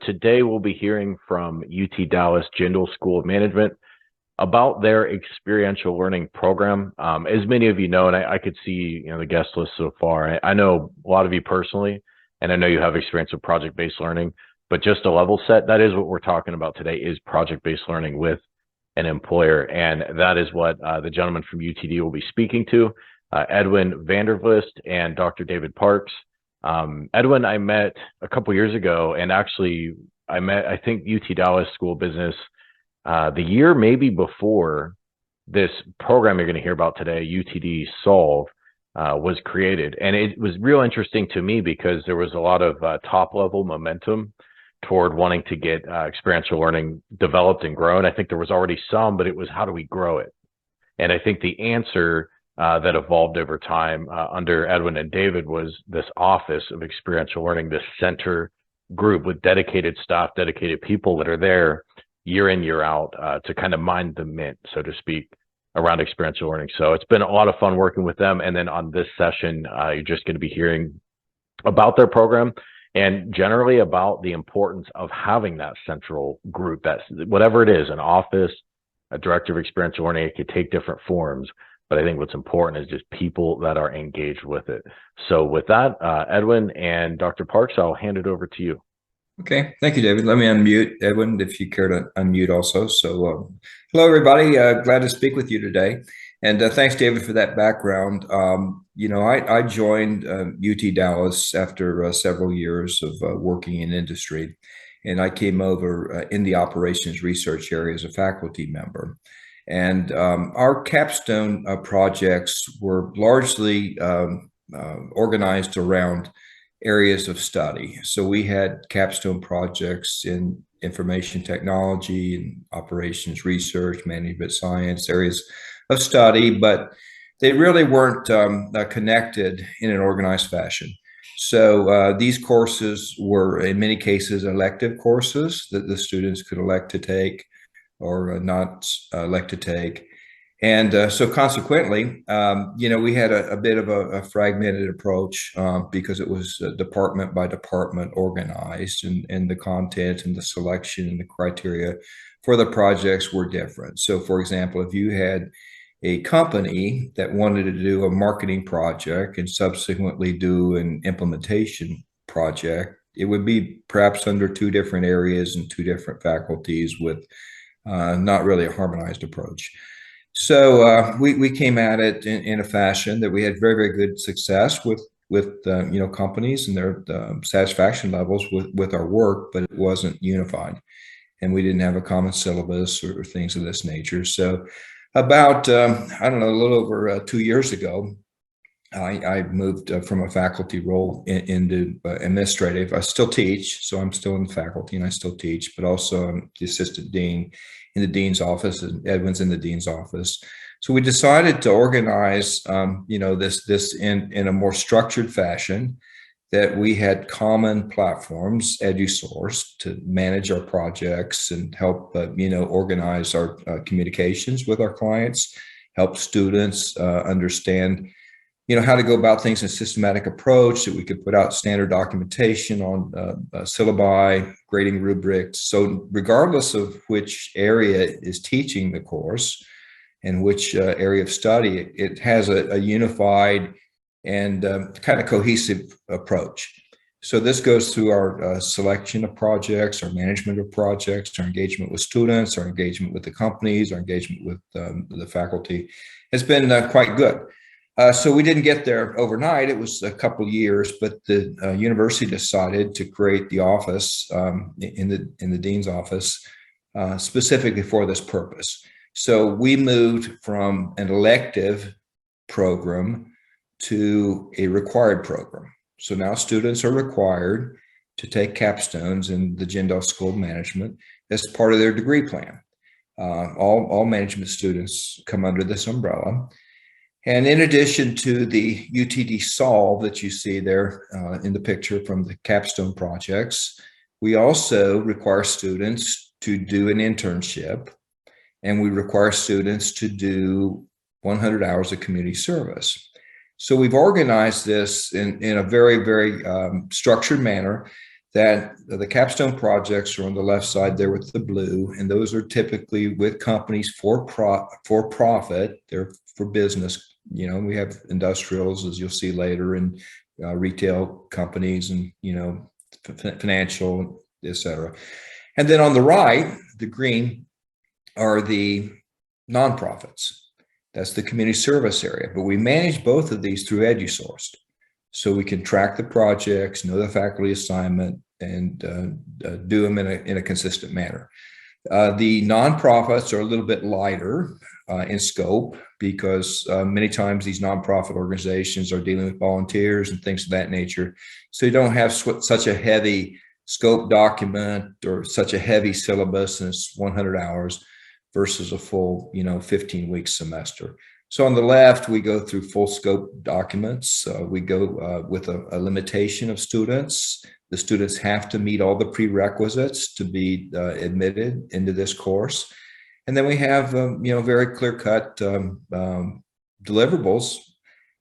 today we'll be hearing from UT Dallas Jindal School of Management about their experiential learning program. As many of you know, and I could see the guest list so far, I know a lot of you personally, and I know you have experience with project-based learning, but just a level set, that is what we're talking about today, is project-based learning with an employer. And that is what the gentleman from UTD will be speaking to, Edwin Vlist and Dr. David Parks. Edwin, I met a couple years ago, and actually I think UT Dallas School of Business the year maybe before this program you're going to hear about today, UTDsolv, was created. And it was real interesting to me because there was a lot of top level momentum toward wanting to get experiential learning developed and grown. I think there was already some, but it was how do we grow it? And I think the answer that evolved over time under Edwin and David was this office of experiential learning, this center group with dedicated staff, dedicated people that are there year in, year out to kind of mind the mint, so to speak, around experiential learning. So it's been a lot of fun working with them. And then on this session, you're just going to be hearing about their program and generally about the importance of having that central group, that's whatever it is, an office, a director of experiential learning. It could take different forms, but I think what's important is just people that are engaged with it. So with that, Edwin and Dr. Parks, I'll hand it over to you. Okay, thank you, David. Let me unmute Edwin if you care to unmute also. So hello, everybody. Glad to speak with you today. And thanks, David, for that background. I joined UT Dallas after several years of working in industry, and I came over in the operations research area as a faculty member. And our capstone projects were largely organized around areas of study. So we had capstone projects in information technology and operations research, management science, areas of study, but they really weren't connected in an organized fashion. So these courses were in many cases elective courses that the students could elect to take or not elect to take. And so consequently, we had a bit of a fragmented approach because it was department by department organized, and the content and the selection and the criteria for the projects were different. So for example, if you had a company that wanted to do a marketing project and subsequently do an implementation project, it would be perhaps under two different areas and two different faculties with not really a harmonized approach. So we came at it in a fashion that we had very, very good success with companies and their satisfaction levels with our work, but it wasn't unified, and we didn't have a common syllabus or things of this nature. So about a little over 2 years ago, I moved from a faculty role into administrative. I still teach, so I'm still in the faculty and I still teach, but also I'm the assistant dean in the dean's office, and Edwin's in the dean's office. So we decided to organize, this in a more structured fashion, that we had common platforms, EduSourced, to manage our projects and help, organize our communications with our clients, help students understand how to go about things in a systematic approach, that we could put out standard documentation on syllabi, grading rubrics. So regardless of which area is teaching the course and which area of study, it has a unified and kind of cohesive approach. So this goes through our selection of projects, our management of projects, our engagement with students, our engagement with the companies, our engagement with the faculty. It's been quite good. So we didn't get there overnight. It was a couple of years, but the university decided to create the office in the dean's office specifically for this purpose. So we moved from an elective program to a required program. So now students are required to take capstones in the Jindal School of Management as part of their degree plan. All management students come under this umbrella. And in addition to the UTDsolv that you see there in the picture from the capstone projects, we also require students to do an internship, and we require students to do 100 hours of community service. So we've organized this in a very, very structured manner that the capstone projects are on the left side there with the blue, and those are typically with companies for profit. They're for business. You know, we have industrials, as you'll see later, and retail companies, and financial, etc. And then on the right, the green, are the nonprofits. That's the community service area. But we manage both of these through EduSourced. So we can track the projects, know the faculty assignment, and do them in a consistent manner. The nonprofits are a little bit lighter in scope, because many times these nonprofit organizations are dealing with volunteers and things of that nature. So you don't have such a heavy scope document or such a heavy syllabus, and it's 100 hours versus a full 15-week semester. So on the left, we go through full scope documents. We go with a limitation of students. The students have to meet all the prerequisites to be admitted into this course. And then we have, very clear-cut deliverables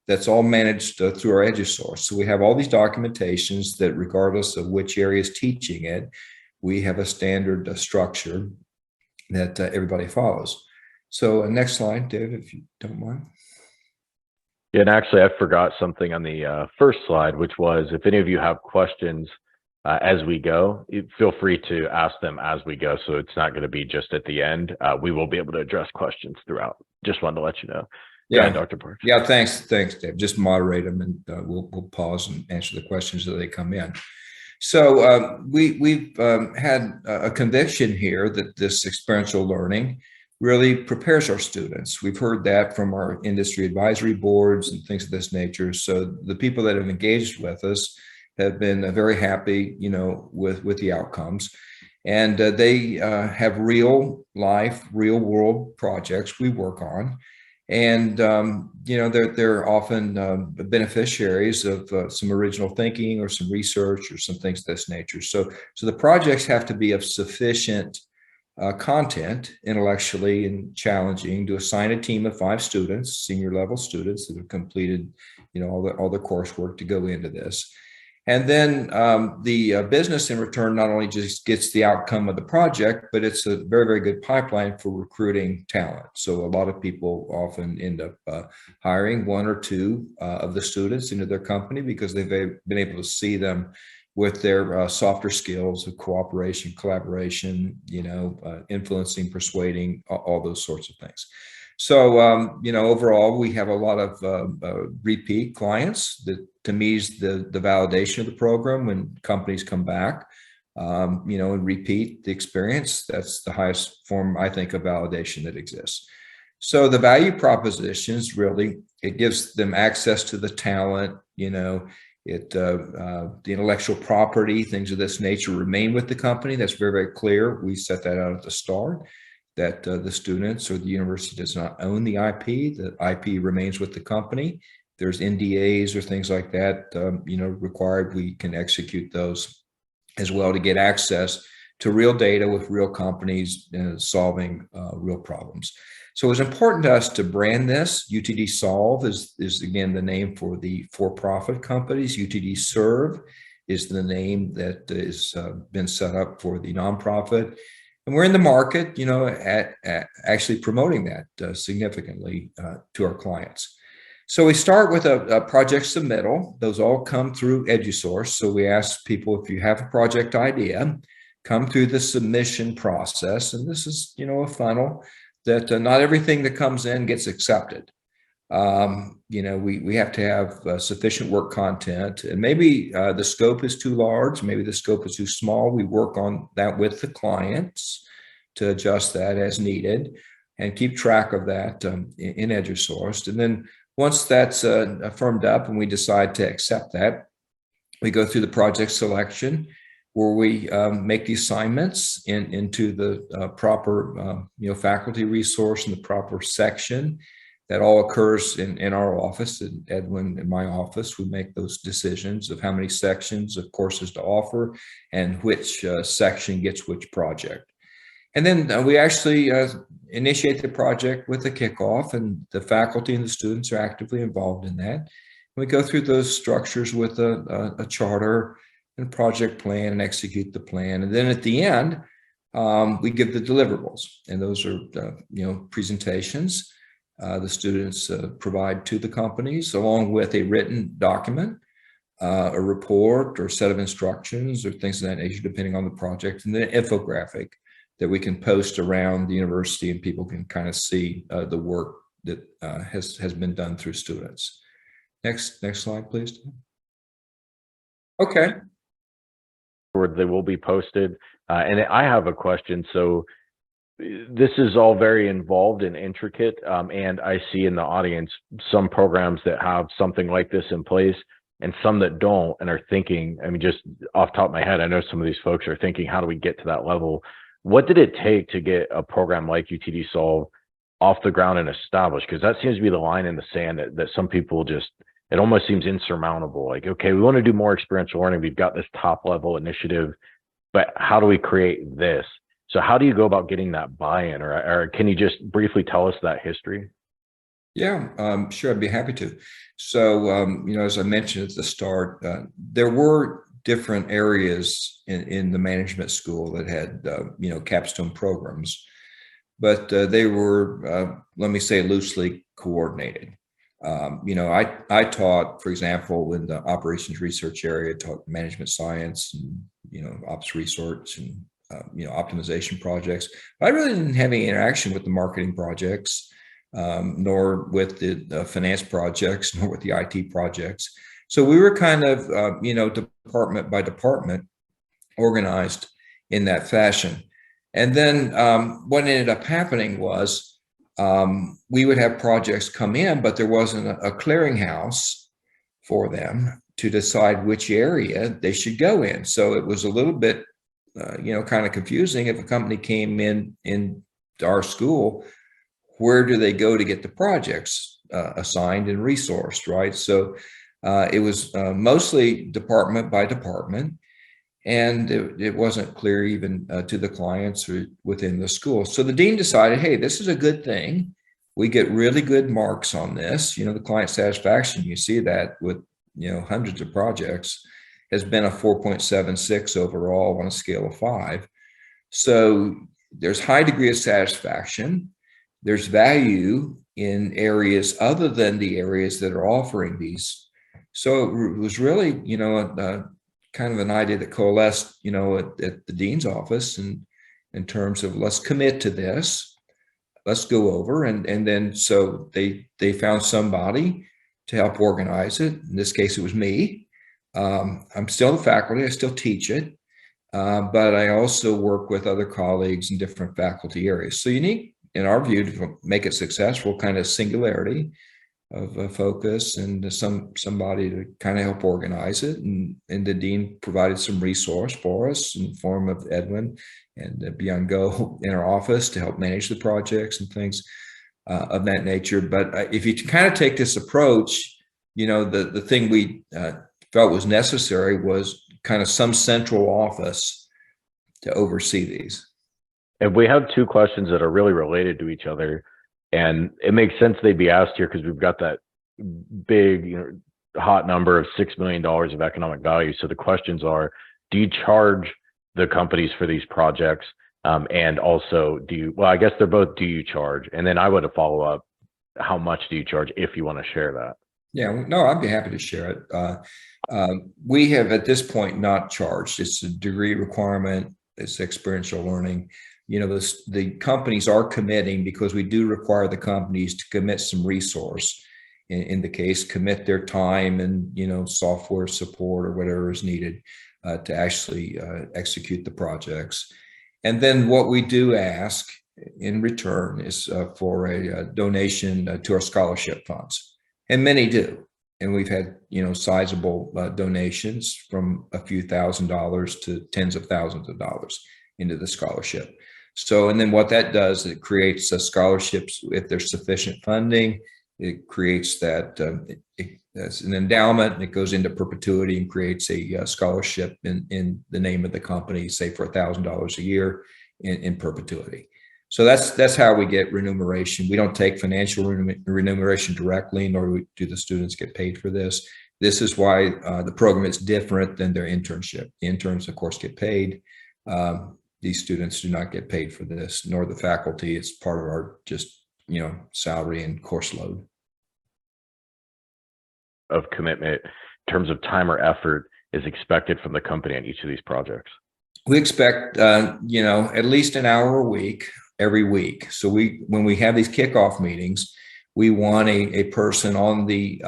that's all managed through our EduSource. So we have all these documentations that, regardless of which area is teaching it, we have a standard structure that everybody follows. So next slide, David, if you don't mind. Yeah, and actually I forgot something on the first slide, which was, if any of you have questions as we go, feel free to ask them as we go. So it's not going to be just at the end. We will be able to address questions throughout. Just wanted to let you know. Yeah, ahead, Dr. Parks. Yeah, thanks, Dave. Just moderate them, and we'll pause and answer the questions as they come in. So we've had a conviction here that this experiential learning really prepares our students. We've heard that from our industry advisory boards and things of this nature. So the people that have engaged with us have been very happy, with the outcomes. And they have real life, real world projects we work on. And, they're often beneficiaries of some original thinking or some research or some things of this nature. So the projects have to be of sufficient content, intellectually and challenging, to assign a team of 5 students, senior level students that have completed, all the coursework to go into this. And then the business in return not only just gets the outcome of the project, but it's a very, very good pipeline for recruiting talent. So a lot of people often end up hiring 1 or 2 of the students into their company, because they've been able to see them with their softer skills of cooperation, collaboration, influencing, persuading, all those sorts of things. So, overall, we have a lot of repeat clients. That, to me, is the validation of the program when companies come back, and repeat the experience. That's the highest form, I think, of validation that exists. So the value propositions, really, it gives them access to the talent, the intellectual property, things of this nature remain with the company. That's very, very clear. We set that out at the start, that the students or the university does not own the IP. The IP remains with the company. There's NDAs or things like that, required. We can execute those as well to get access to real data with real companies solving real problems. So it's important to us to brand this. UTDsolv is again the name for the for-profit companies. UTDsolv is the name that is been set up for the nonprofit. And we're in the market, at actually promoting that significantly to our clients. So we start with a project submittal. Those all come through EduSource. So we ask people, if you have a project idea, come through the submission process. And this is, a funnel that not everything that comes in gets accepted. We have to have sufficient work content, and maybe the scope is too large, maybe the scope is too small. We work on that with the clients to adjust that as needed and keep track of that in EduSourced. And then once that's firmed up and we decide to accept that, we go through the project selection, where we make the assignments into the proper faculty resource and the proper section. That all occurs in our office, in Edwin, in my office. We make those decisions of how many sections of courses to offer and which section gets which project. And then we actually initiate the project with a kickoff, and the faculty and the students are actively involved in that. We go through those structures with a charter, and project plan and execute the plan. And then at the end, we give the deliverables, and those are presentations the students provide to the companies, along with a written document, a report or set of instructions or things of that nature, depending on the project, and then an infographic that we can post around the university, and people can kind of see the work that has been done through students. Next slide, please. Okay. They will be posted. And I have a question. So this is all very involved and intricate. And I see in the audience some programs that have something like this in place and some that don't, and are thinking, I mean, just off the top of my head, I know some of these folks are thinking, how do we get to that level? What did it take to get a program like UTDsolv off the ground and established? Because that seems to be the line in the sand that some people just, it almost seems insurmountable. Like, okay, we want to do more experiential learning. We've got this top level initiative, but how do we create this? So how do you go about getting that buy-in, or can you just briefly tell us that history? Yeah, sure, I'd be happy to. So, as I mentioned at the start, there were different areas in the management school that had, capstone programs, but they were, let me say, loosely coordinated. I taught, for example, in the operations research area, taught management science and, ops research and, optimization projects. But I really didn't have any interaction with the marketing projects, nor with the finance projects, nor with the IT projects. So we were kind of, department by department organized in that fashion. And then what ended up happening was we would have projects come in, but there wasn't a clearinghouse for them to decide which area they should go in. So it was a little bit, kind of confusing. If a company came in our school, where do they go to get the projects assigned and resourced, right? So it was mostly department by department, and it wasn't clear even to the clients or within the school. So the dean decided, hey, this is a good thing. We get really good marks on this. The client satisfaction, you see that with, hundreds of projects, has been a 4.76 overall on a scale of 5. So there's high degree of satisfaction. There's value in areas other than the areas that are offering these. So it was really, kind of an idea that coalesced, at the dean's office, and in terms of, let's commit to this, let's go over, and then so they found somebody to help organize it. In this case, it was me. I'm still the faculty, I still teach it, but I also work with other colleagues in different faculty areas. So you need, in our view, to make it successful, kind of singularity of focus and somebody to kind of help organize it. And the dean provided some resource for us in the form of Edwin and Beyond Go in our office to help manage the projects and things of that nature. But if you kind of take this approach, the thing we felt was necessary was kind of some central office to oversee these. And we have two questions that are really related to each other, and it makes sense they'd be asked here because we've got that big, hot number of $6 million of economic value. So the questions are, do you charge the companies for these projects? And also, well, I guess they're both, do you charge? And then I would have follow up, how much do you charge, if you want to share that? Yeah, no, I'd be happy to share it. We have at this point not charged. It's a degree requirement. It's experiential learning. The companies are committing, because we do require the companies to commit some resource. In the case, commit their time and, software support or whatever is needed to actually execute the projects. And then what we do ask in return is for a donation to our scholarship funds. And many do. And we've had, sizable donations from a few $1,000s to tens of thousands of dollars into the scholarship. So, and then what that does, it creates scholarships if there's sufficient funding. It creates that as an endowment, and it goes into perpetuity and creates a scholarship in the name of the company, say for $1,000 a year in perpetuity. So that's how we get remuneration. We don't take financial remuneration directly, nor do the students get paid for this. This is why the program is different than their internship. The interns, of course, get paid. These students do not get paid for this, nor the faculty. It's part of our just, salary and course load. Of commitment in terms of time or effort is expected from the company on each of these projects? We expect, at least an hour a week, every week. So when we have these kickoff meetings, we want a person on the,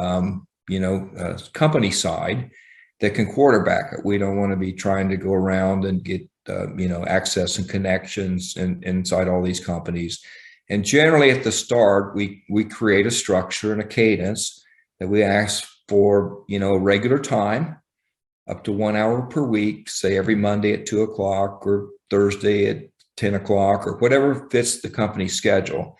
company side that can quarterback it. We don't want to be trying to go around and get, access and connections inside all these companies. And generally at the start, we create a structure and a cadence that we ask for, regular time, up to 1 hour per week, say every Monday at 2 o'clock or Thursday at 10 o'clock or whatever fits the company schedule.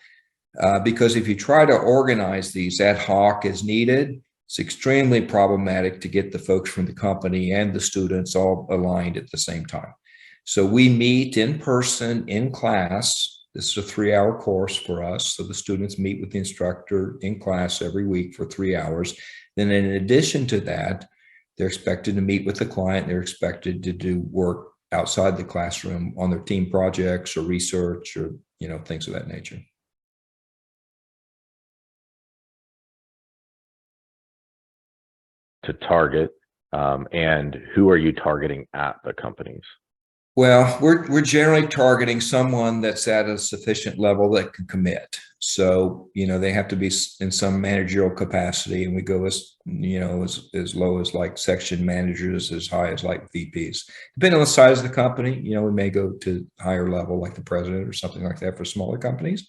Because if you try to organize these ad hoc as needed, it's extremely problematic to get the folks from the company and the students all aligned at the same time. So we meet in person in class. This is a 3-hour course for us. So the students meet with the instructor in class every week for 3 hours. Then in addition to that, they're expected to meet with the client. They're expected to do work outside the classroom on their team projects or research or, things of that nature. To target, and who are you targeting at the companies? Well, we're generally targeting someone that's at a sufficient level that can commit. So, they have to be in some managerial capacity, and we go as low as like section managers, as high as like VPs. Depending on the size of the company, we may go to higher level like the president or something like that for smaller companies.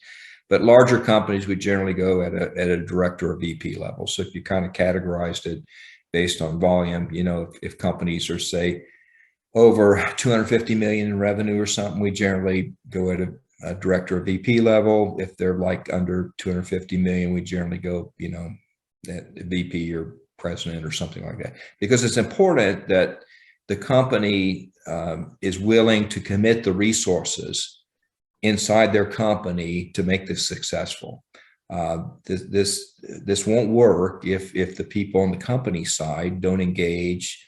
But larger companies, we generally go at a director or VP level. So if you kind of categorized it based on volume, if companies are, say, over 250 million in revenue or something, we generally go at a director or VP level. If they're like under 250 million, we generally go, at VP or president or something like that, because it's important that the company is willing to commit the resources inside their company to make this successful. This won't work if the people on the company side don't engage,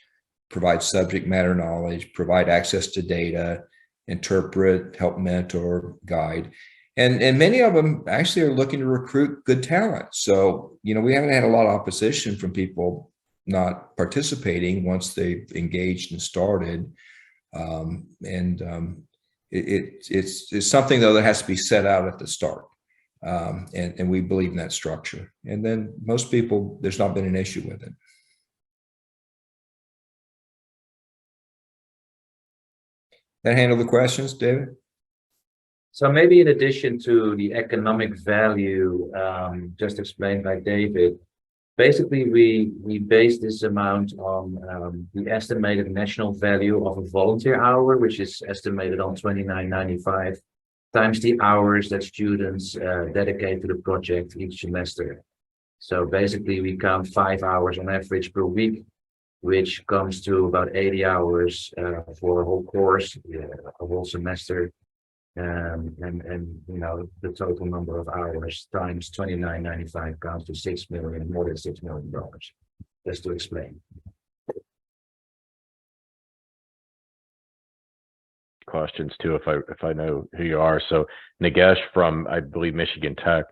provide subject matter knowledge, provide access to data, interpret, help mentor, guide. And many of them actually are looking to recruit good talent. So, we haven't had a lot of opposition from people not participating once they've engaged and started. It's something, though, that has to be set out at the start. And we believe in that structure. And then most people, there's not been an issue with it. That handle the questions, David? So maybe in addition to the economic value just explained by David, basically we base this amount on the estimated national value of a volunteer hour, which is estimated on $29.95 times the hours that students dedicate to the project each semester. So basically we count 5 hours on average per week, which comes to about 80 hours for a whole course, a whole semester. And the total number of hours times $29.95 comes to more than $6 million, just to explain. Questions too, if I know who you are. So Nagesh from, I believe, Michigan Tech,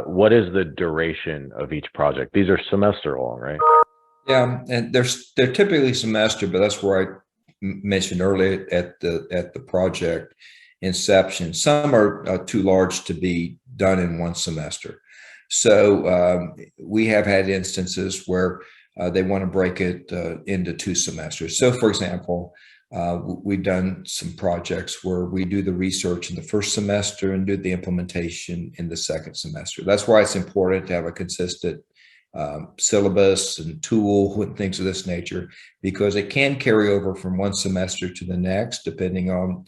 what is the duration of each project? These are semester long, right? Yeah, and they're typically semester, but that's where I mentioned earlier at the project inception. Some are too large to be done in one semester. So we have had instances where they want to break it into 2 semesters. So for example, we've done some projects where we do the research in the first semester and do the implementation in the second semester. That's why it's important to have a consistent syllabus and tool and things of this nature, because it can carry over from one semester to the next, depending on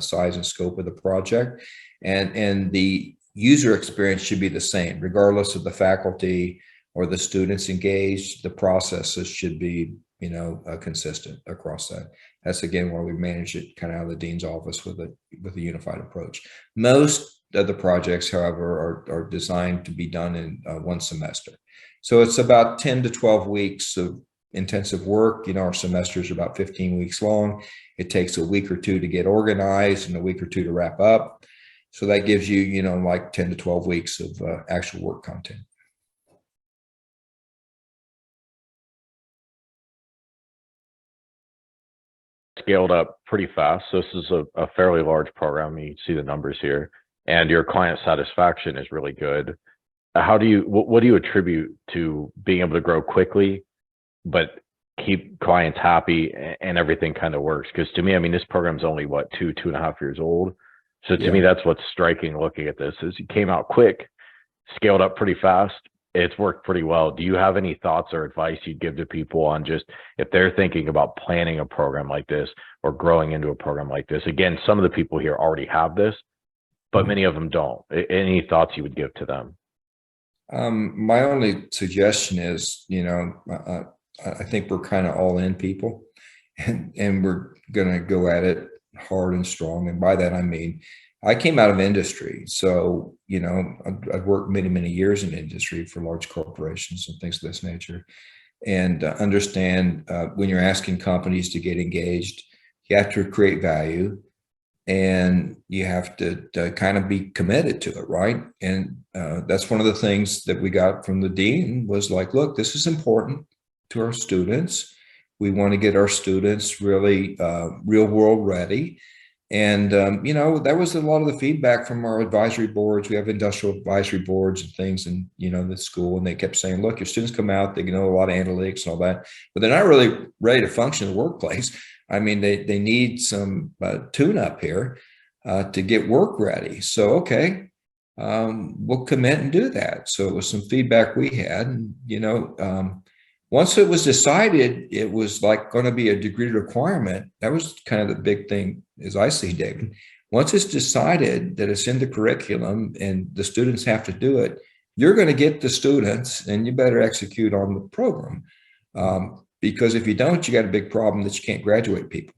size and scope of the project, and the user experience should be the same regardless of the faculty or the students engaged. The processes should be consistent across that. That's again why we manage it kind of out of the dean's office with a unified approach. Most of the projects, however, are designed to be done in one semester. So it's about 10 to 12 weeks of intensive work. You know, our semesters are about 15 weeks long. It takes a week or two to get organized and a week or two to wrap up. So that gives you, you know, like 10 to 12 weeks of actual work content. Scaled up pretty fast. So this is a fairly large program. You see the numbers here, and your client satisfaction is really good. What do you attribute to being able to grow quickly, but keep clients happy and everything kind of works? Because to me, I mean, this program's only what, 2.5 years old. So to me, that's what's striking looking at this is you came out quick, scaled up pretty fast. It's worked pretty well. Do you have any thoughts or advice you'd give to people on just if they're thinking about planning a program like this or growing into a program like this? Again, some of the people here already have this, but many of them don't. Any thoughts you would give to them? My only suggestion is, you know, I think we're kind of all in people, and we're going to go at it hard and strong. And by that, I mean, I came out of industry. So, you know, I've worked many, many years in industry for large corporations and things of this nature. And understand when you're asking companies to get engaged, you have to create value and you have to kind of be committed to it, right? And that's one of the things that we got from the dean was like, look, this is important to our students. We want to get our students really real world ready. And, you know, that was a lot of the feedback from our advisory boards. We have industrial advisory boards and things in, you know, the school. And they kept saying, look, your students come out, they know a lot of analytics and all that, but they're not really ready to function in the workplace. I mean, they need some tune up here to get work ready. So, okay, we'll commit and do that. So it was some feedback we had, and, you know, once it was decided, it was like going to be a degree requirement. That was kind of the big thing, as I see, David. Once it's decided that it's in the curriculum and the students have to do it, you're going to get the students and you better execute on the program. Because if you don't, you got a big problem that you can't graduate people.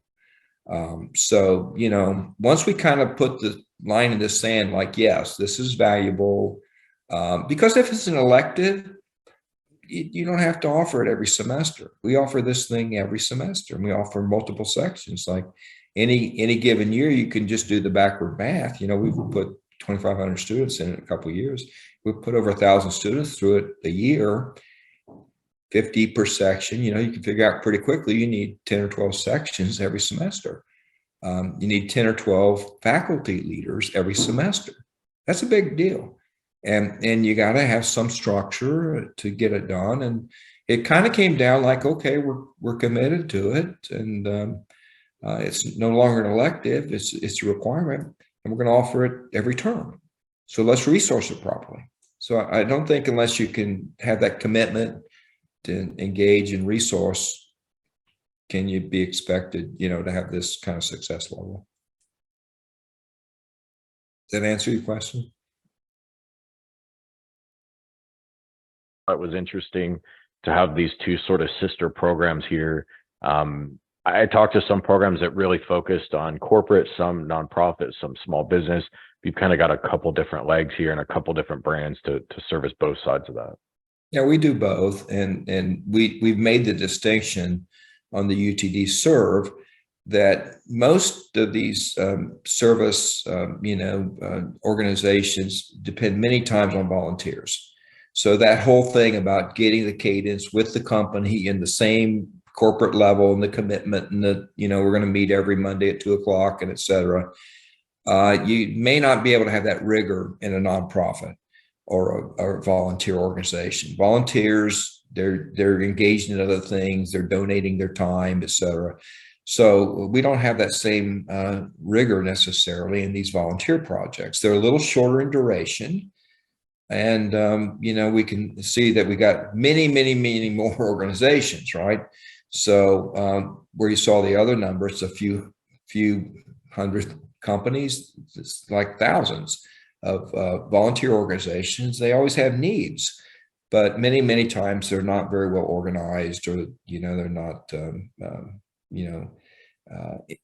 So, you know, once we kind of put the line in the sand, like, yes, this is valuable, because if it's an elective, you don't have to offer it every semester. We offer this thing every semester, and we offer multiple sections. Like any given year, you can just do the backward math. You know, we've put 2,500 students in a couple of years. We've put over 1,000 students through it a year, 50 per section. You know, you can figure out pretty quickly you need 10 or 12 sections every semester. You need 10 or 12 faculty leaders every semester. That's a big deal. And you got to have some structure to get it done. And it kind of came down like, okay, we're committed to it, and it's no longer an elective; it's a requirement, and we're going to offer it every term. So let's resource it properly. So I don't think unless you can have that commitment to engage and resource, can you be expected, you know, to have this kind of success level. Does that answer your question? It was interesting to have these two sort of sister programs here. I talked to some programs that really focused on corporate, some nonprofit, some small business. You've kind of got a couple different legs here and a couple different brands to service both sides of that. Yeah, we do both, and we've made the distinction on the UTDsolv that most of these service organizations depend many times on volunteers. So that whole thing about getting the cadence with the company in the same corporate level and the commitment and the, you know, we're going to meet every Monday at 2:00 and et cetera. You may not be able to have that rigor in a nonprofit or a volunteer organization. Volunteers, they're engaged in other things, they're donating their time, et cetera. So we don't have that same rigor necessarily in these volunteer projects. They're a little shorter in duration. And, you know, we can see that we got many, many, many more organizations, right? So where you saw the other numbers, a few hundred companies, it's like thousands of volunteer organizations. They always have needs, but many, many times they're not very well organized, or, you know, they're not,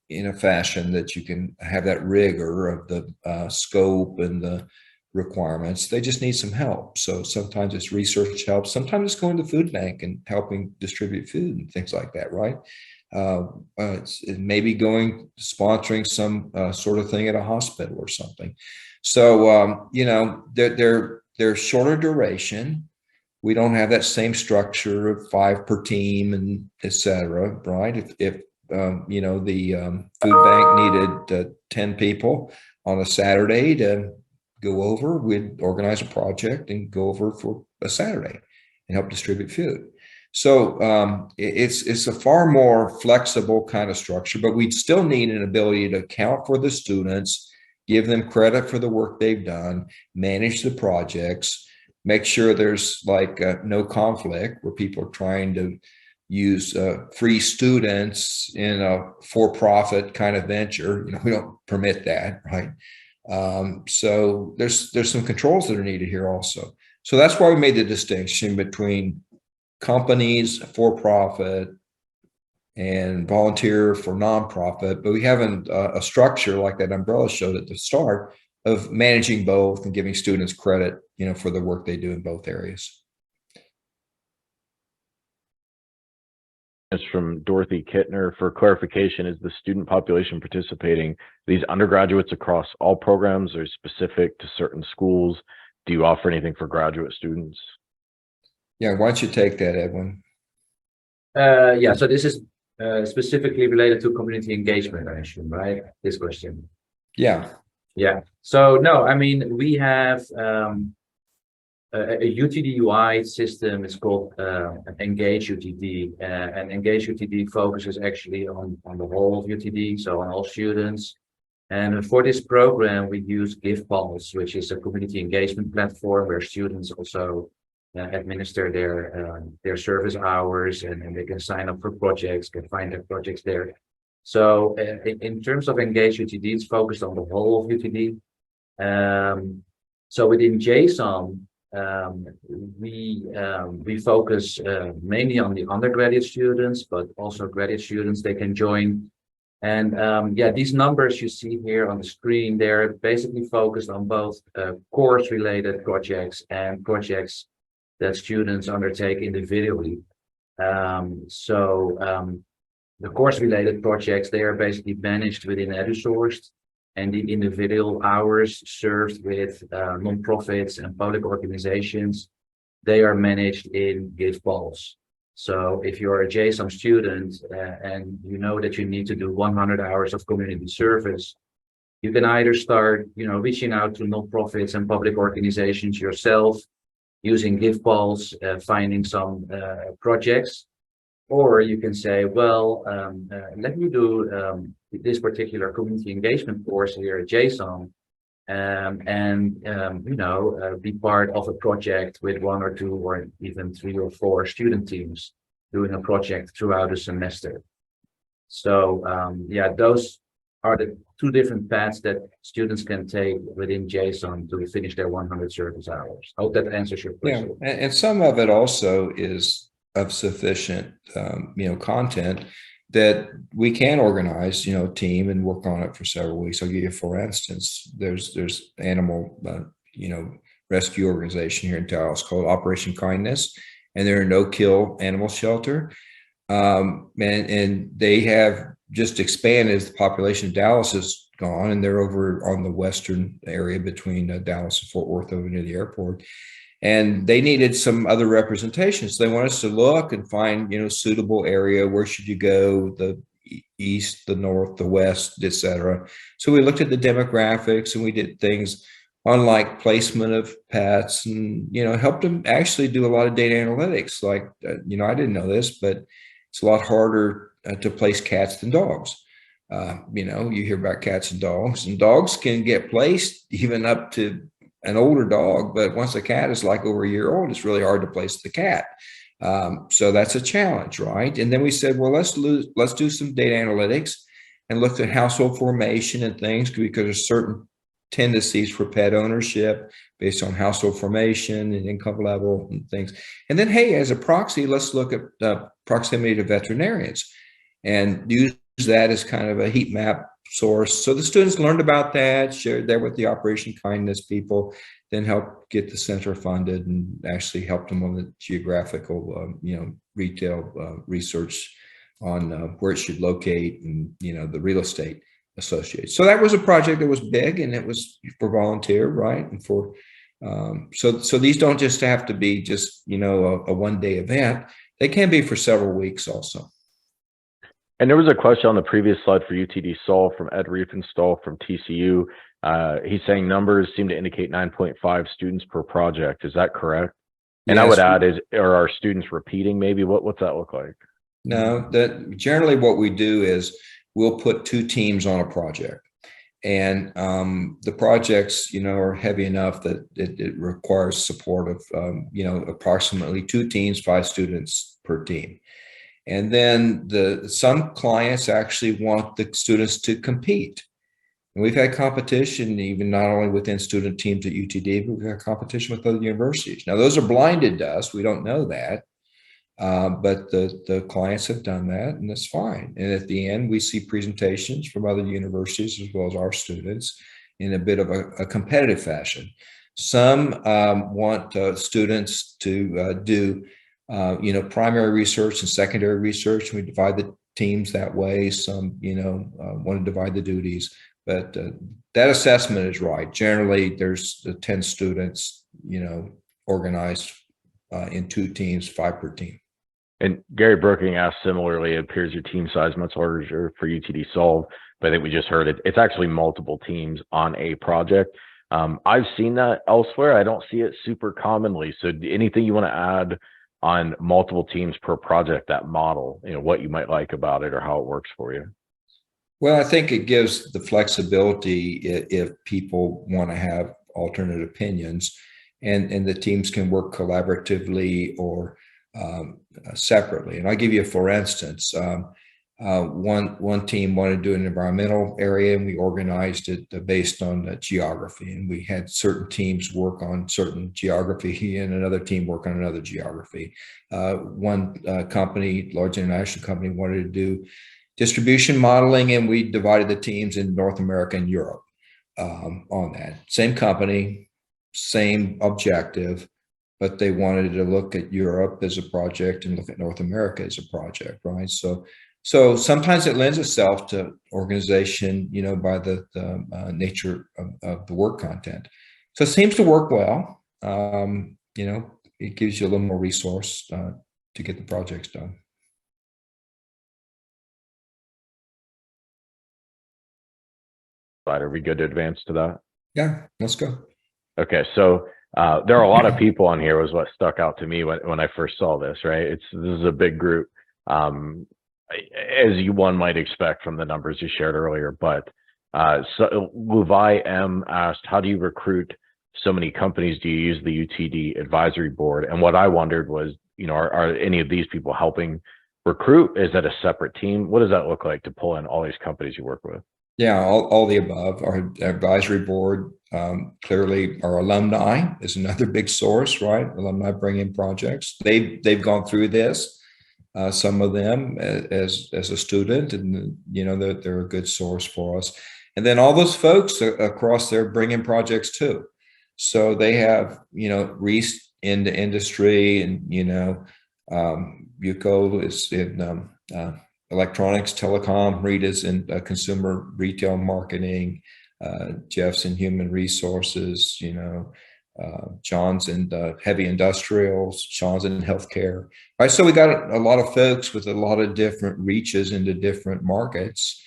in a fashion that you can have that rigor of the scope and the requirements. They just need some help. So sometimes it's research help. Sometimes it's going to the food bank and helping distribute food and things like that, right? It's maybe sponsoring some sort of thing at a hospital or something. So, you know, they're shorter duration. We don't have that same structure of 5 per team and et cetera, right? If you know, the food bank needed 10 people on a Saturday to go over, we'd organize a project and go over for a Saturday and help distribute food. So it's a far more flexible kind of structure, but we'd still need an ability to account for the students, give them credit for the work they've done, manage the projects, make sure there's like no conflict where people are trying to use free students in a for-profit kind of venture. You know, we don't permit that, right? So there's some controls that are needed here also. So that's why we made the distinction between companies, for-profit, and volunteer for nonprofit, but we haven't a structure like that umbrella showed at the start of managing both and giving students credit, you know, for the work they do in both areas. It's from Dorothy Kittner. For clarification, is the student population participating these undergraduates across all programs or specific to certain schools? Do you offer anything for graduate students? Yeah, why don't you take that, Edwin? Yeah, so this is specifically related to community engagement, I assume, right? This question. Yeah. Yeah. So no, I mean, we have a UTD-wide system. It's called Engage UTD, and Engage UTD focuses actually on the whole of UTD, so on all students. And for this program, we use GivePulse, which is a community engagement platform where students also administer their service hours, and they can sign up for projects, can find their projects there. So in terms of Engage UTD, it's focused on the whole of UTD. So within JSON, we focus mainly on the undergraduate students, but also graduate students, they can join. And yeah, these numbers you see here on the screen, they're basically focused on both course-related projects and projects that students undertake individually. The course-related projects, they are basically managed within EduSourced, and the individual hours served with nonprofits and public organizations, they are managed in GivePulse. So if you're a JSON student and you know that you need to do 100 hours of community service, you can either start, you know, reaching out to nonprofits and public organizations yourself, using GivePulse, finding some projects, or you can say, well, let me do this particular community engagement course here at JSON, you know, be part of a project with 1 or 2 or even 3 or 4 student teams doing a project throughout the semester. So yeah, those are the 2 different paths that students can take within JSON to finish their 100 service hours. I hope that answers your question. Yeah, and some of it also is of sufficient, you know, content that we can organize, you know, a team and work on it for several weeks. I'll give you, for instance, there's animal, you know, rescue organization here in Dallas called Operation Kindness, and they're a no-kill animal shelter. And they have just expanded as the population of Dallas has gone, and they're over on the western area between Dallas and Fort Worth over near the airport. And they needed some other representations. They want us to look and find, you know, suitable area. Where should you go? The east, the north, the west, et cetera. So we looked at the demographics and we did things on like placement of pets, and, you know, helped them actually do a lot of data analytics. Like, you know, I didn't know this, but it's a lot harder to place cats than dogs. You know, you hear about cats and dogs can get placed even up to an older dog, but once a cat is like over a year old, it's really hard to place the cat. So that's a challenge, right? And then we said, well, let's do some data analytics and look at household formation and things, because there's certain tendencies for pet ownership based on household formation and income level and things. And then, hey, as a proxy, let's look at proximity to veterinarians and use that as kind of a heat map source. So the students learned about that, shared that with the Operation Kindness people, then helped get the center funded and actually helped them on the geographical, retail research on where it should locate and, the real estate associated. So that was a project that was big, and it was for volunteer, right? And for, so these don't just have to be just, a one-day event. They can be for several weeks also. And there was a question on the previous slide for UTDsolv from Ed Riefenstahl from TCU. He's saying numbers seem to indicate 9.5 students per project. Is that correct? And Yes. I would add, are our students repeating maybe? What's that look like? No, that generally what we do is we'll put 2 teams on a project. And the projects, are heavy enough that it requires support of, approximately 2 teams, 5 students per team. And then some clients actually want the students to compete. And we've had competition even not only within student teams at UTD, but we've had competition with other universities. Now, those are blinded to us. We don't know that. But the clients have done that, and that's fine. And at the end, we see presentations from other universities as well as our students in a bit of a competitive fashion. Some want students to do primary research and secondary research. We divide the teams that way. Some, want to divide the duties, but that assessment is right. Generally, there's 10 students, organized in 2 teams, 5 per team. And Gary Brooking asked similarly, it appears your team size much larger for UTDsolv, but I think we just heard it. It's actually multiple teams on a project. I've seen that elsewhere. I don't see it super commonly. So anything you want to add on multiple teams per project, that model, what you might like about it or how it works for you? Well, I think it gives the flexibility if people want to have alternate opinions, and the teams can work collaboratively or separately. And I'll give you a for instance. One team wanted to do an environmental area, and we organized it based on geography. And we had certain teams work on certain geography and another team work on another geography. One company, large international company, wanted to do distribution modeling, and we divided the teams in North America and Europe on that. Same company, same objective, but they wanted to look at Europe as a project and look at North America as a project, right? So sometimes it lends itself to organization, by the nature of the work content. So it seems to work well. It gives you a little more resource to get the projects done. Are we good to advance to that? Yeah, let's go. Okay, so there are a lot of people on here was what stuck out to me when I first saw this, right? This is a big group, as one might expect from the numbers you shared earlier. But so Levi M asked, how do you recruit so many companies? Do you use the UTD advisory board? And what I wondered was, are any of these people helping recruit? Is that a separate team? What does that look like to pull in all these companies you work with? Yeah, all the above. Our advisory board, clearly our alumni is another big source, right? Alumni bring in projects. They've gone through this, some of them as a student, and they're a good source for us. And then all those folks across there bring in projects too. So they have, Reese in the industry, and Yuko is in electronics, telecom, Rita's in consumer retail marketing, Jeff's in human resources, John's in heavy industrials, Sean's in healthcare. Right, so we got a lot of folks with a lot of different reaches into different markets.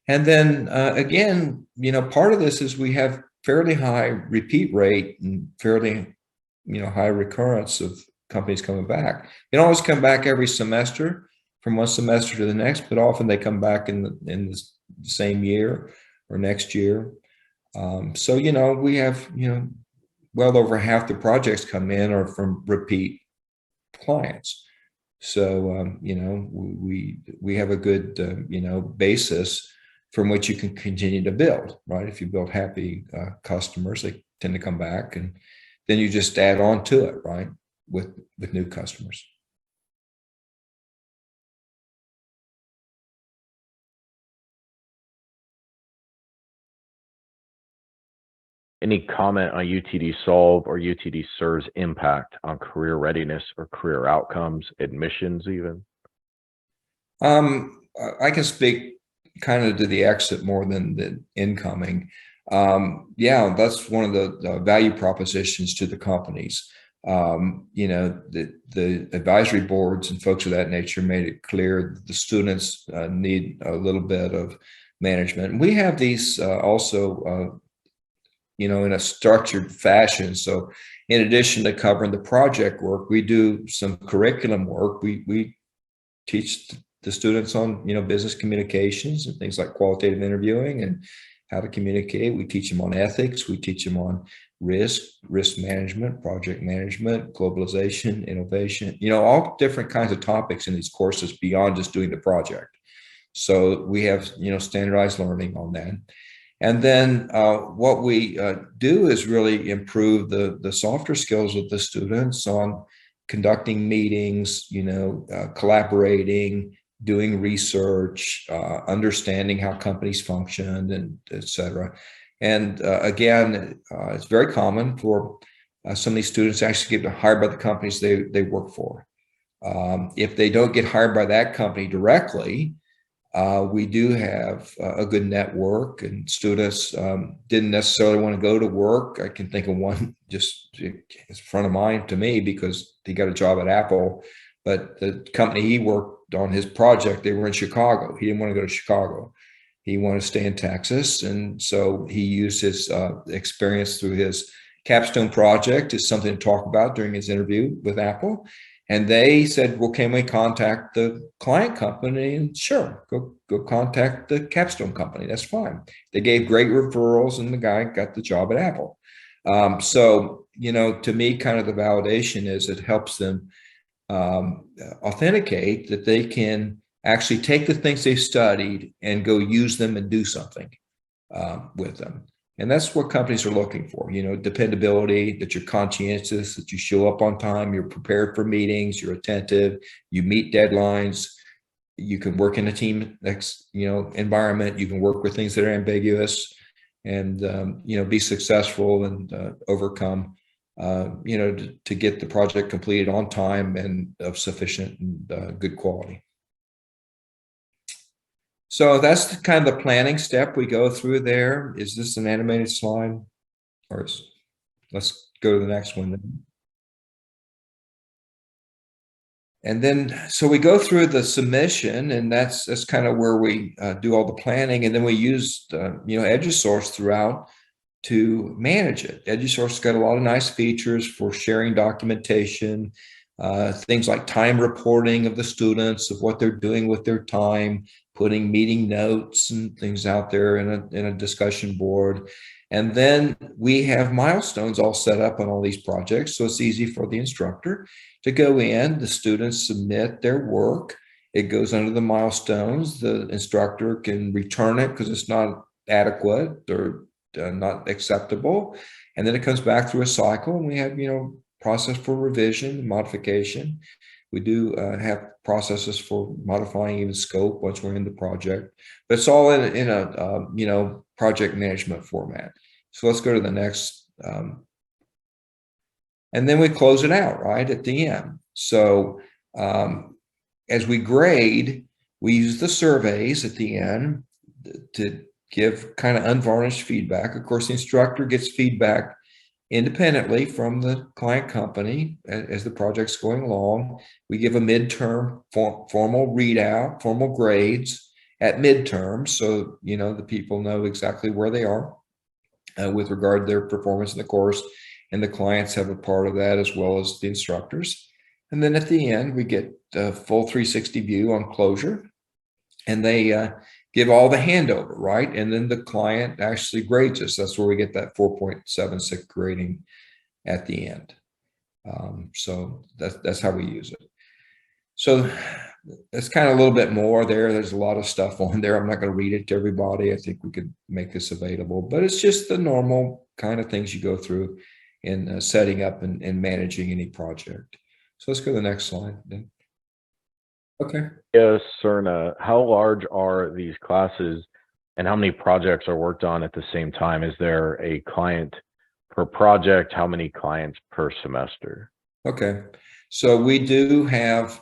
And then again, part of this is we have fairly high repeat rate and fairly, high recurrence of companies coming back. They don't always come back every semester from one semester to the next, but often they come back in the same year or next year. So, we have, well over half the projects come in are from repeat clients. So, we have a good, basis from which you can continue to build, right? If you build happy customers, they tend to come back, and then you just add on to it, right? With new customers. any comment on UTDsolv or UTDserv's impact on career readiness or career outcomes, admissions even? I can speak kind of to the exit more than the incoming. Yeah, that's one of the value propositions to the companies. You know, the advisory boards and folks of that nature made it clear that the students need a little bit of management. And we have these also, you know, in a structured fashion. So in addition to covering the project work, we do some curriculum work. We teach the students on, you know, business communications and things like qualitative interviewing and how to communicate. We teach them on ethics. We teach them on risk management, project management, globalization, innovation, you know, all different kinds of topics in these courses beyond just doing the project. So we have, you know, standardized learning on that. And then what we do is really improve the softer skills of the students on conducting meetings, you know, collaborating, doing research, understanding how companies function, and et cetera. And again, it's very common for some of these students actually get hired by the companies they work for. If they don't get hired by that company directly, we do have a good network, and students didn't necessarily want to go to work. I can think of one just it's front of mind to me because he got a job at Apple, but the company he worked on his project, they were in Chicago. He didn't want to go to Chicago. He wanted to stay in Texas. And so he used his experience through his capstone project as something to talk about during his interview with Apple. And they said, well, can we contact the client company? And sure, go contact the capstone company. That's fine. They gave great referrals and the guy got the job at Apple. So, you know, to me, kind of the validation is it helps them authenticate that they can actually take the things they've studied and go use them and do something with them. And that's what companies are looking for, you know, dependability, that you're conscientious, that you show up on time, you're prepared for meetings, you're attentive, you meet deadlines, you can work in a team, you know, environment, you can work with things that are ambiguous and, you know, be successful and overcome, you know, to get the project completed on time and of sufficient and good quality. So that's the kind of the planning step we go through there. Is this an animated slide? Or let's go to the next one then. And then, so we go through the submission, and that's kind of where we do all the planning. And then we use, you know, EduSourced throughout to manage it. EduSourced got a lot of nice features for sharing documentation, things like time reporting of the students, of what they're doing with their time, putting meeting notes and things out there in a discussion board. And then we have milestones all set up on all these projects. So it's easy for the instructor to go in, the students submit their work. It goes under the milestones. The instructor can return it because it's not adequate or not acceptable. And then it comes back through a cycle, and we have, you know, process for revision, modification. We do have processes for modifying even scope once we're in the project, but it's all in a you know, project management format. So let's go to the next, and then we close it out right at the end. So as we grade, we use the surveys at the end to give kind of unvarnished feedback. Of course, the instructor gets feedback independently from the client company as the project's going along. We give a midterm formal readout, formal grades at midterm, so you know the people know exactly where they are with regard to their performance in the course, and the clients have a part of that as well as the instructors. And then at the end, we get a full 360 view on closure, and they give all the handover, right? And then the client actually grades us. That's where we get that 4.76 grading at the end. So that's how we use it. So it's kind of a little bit more there. There's a lot of stuff on there. I'm not going to read it to everybody. I think we could make this available, but it's just the normal kind of things you go through in setting up and managing any project. So let's go to the next slide then. Okay. Yes, Cerna, how large are these classes and how many projects are worked on at the same time? Is there a client per project? How many clients per semester? Okay, so we do have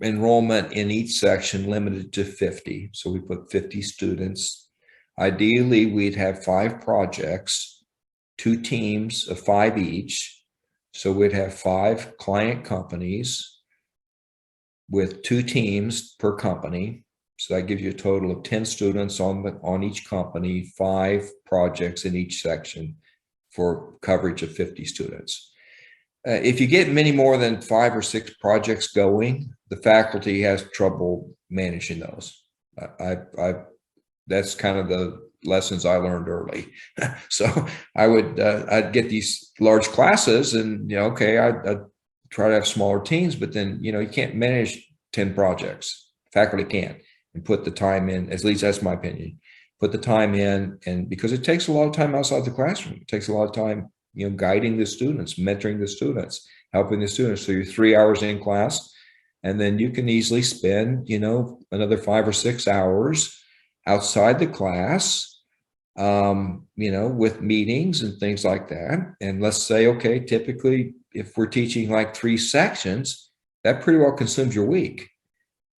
enrollment in each section limited to 50. So we put 50 students. Ideally, we'd have 5 projects, 2 teams of 5 each. So we'd have 5 client companies with 2 teams per company. So that gives you a total of 10 students on each company, 5 projects in each section for coverage of 50 students. If you get many more than 5 or 6 projects going, the faculty has trouble managing those. That's kind of the lessons I learned early. So I'd get these large classes, and okay, I'd try to have smaller teams, but then you can't manage 10 projects. Faculty can't, and put the time in. At least that's my opinion. Put the time in, and because it takes a lot of time outside the classroom, it takes a lot of time guiding the students, mentoring the students, helping the students. So you're 3 hours in class, and then you can easily spend, another 5 or 6 hours outside the class, with meetings and things like that. And let's say, okay, typically if we're teaching like 3 sections, that pretty well consumes your week.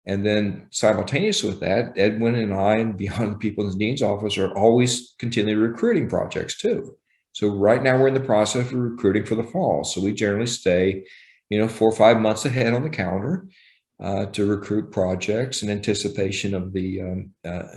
And then simultaneous with that, Edwin and I and beyond the people in the dean's office are always continually recruiting projects too. So right now we're in the process of recruiting for the fall. So we generally stay, 4 or 5 months ahead on the calendar to recruit projects in anticipation of the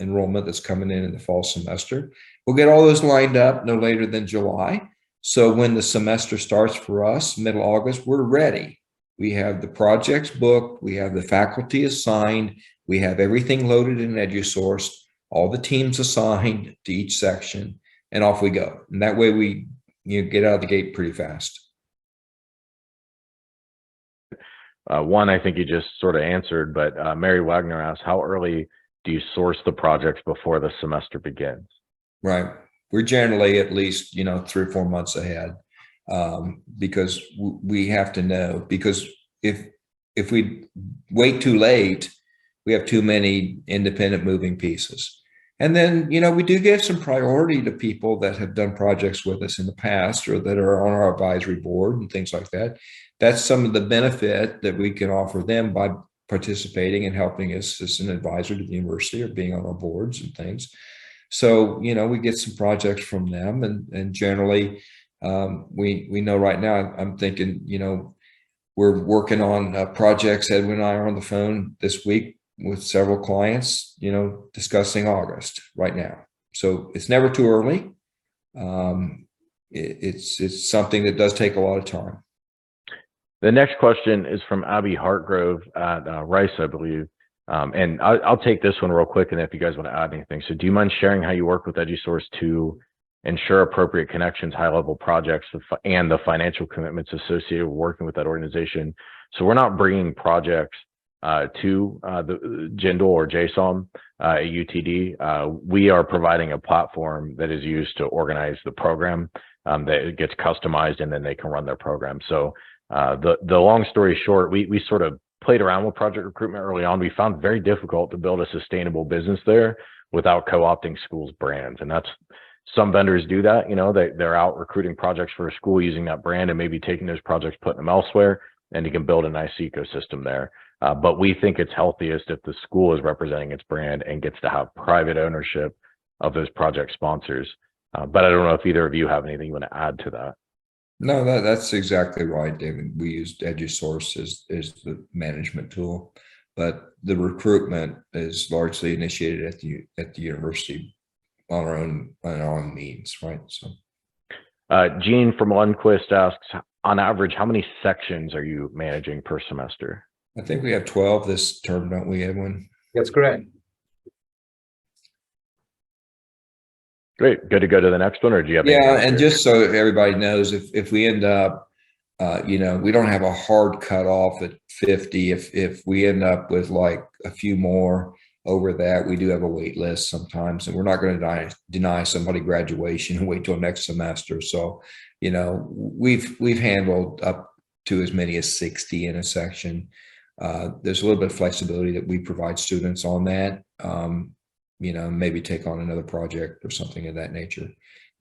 enrollment that's coming in the fall semester. We'll get all those lined up no later than July. So when the semester starts for us, middle August, we're ready. We have the projects booked, we have the faculty assigned, we have everything loaded in EduSourced, all the teams assigned to each section, and off we go. And that way we get out of the gate pretty fast. One, I think you just sort of answered, but Mary Wagner asked, how early do you source the projects before the semester begins? Right. We're generally at least, 3 or 4 months ahead, because we have to know, because if we wait too late, we have too many independent moving pieces. And then, we do give some priority to people that have done projects with us in the past or that are on our advisory board and things like that. That's some of the benefit that we can offer them by participating and helping us as an advisor to the university or being on our boards and things. So, we get some projects from them, and generally we know right now, I'm thinking, we're working on projects. Edwin and I are on the phone this week with several clients, discussing August right now. So it's never too early. It's something that does take a lot of time. The next question is from Abby Hartgrove at Rice, I believe. And I'll take this one real quick, and if you guys want to add anything. So do you mind sharing how you work with EduSource to ensure appropriate connections, high-level projects, and the financial commitments associated with working with that organization? So we're not bringing projects to the Jindal or JSOM at UTD. We are providing a platform that is used to organize the program, that it gets customized, and then they can run their program. So the long story short, we sort of played around with project recruitment early on. We found it very difficult to build a sustainable business there without co-opting schools' brands. And that's, some vendors do that, they're out recruiting projects for a school using that brand and maybe taking those projects, putting them elsewhere, and you can build a nice ecosystem there. But we think it's healthiest if the school is representing its brand and gets to have private ownership of those project sponsors. But I don't know if either of you have anything you want to add to that. No, that's exactly right, David. We used EduSource as the management tool, but the recruitment is largely initiated at the university on our own means, right? So, Gene from Lundquist asks, on average, how many sections are you managing per semester? I think we have 12 this term, don't we, Edwin? That's correct. Great. Good to go to the next one, or do you have? Yeah, and just so everybody knows, if we end up, we don't have a hard cutoff at 50. If we end up with like a few more over that, we do have a wait list sometimes, and we're not going to deny somebody graduation and wait till next semester. So, we've handled up to as many as 60 in a section. There's a little bit of flexibility that we provide students on that. Maybe take on another project or something of that nature.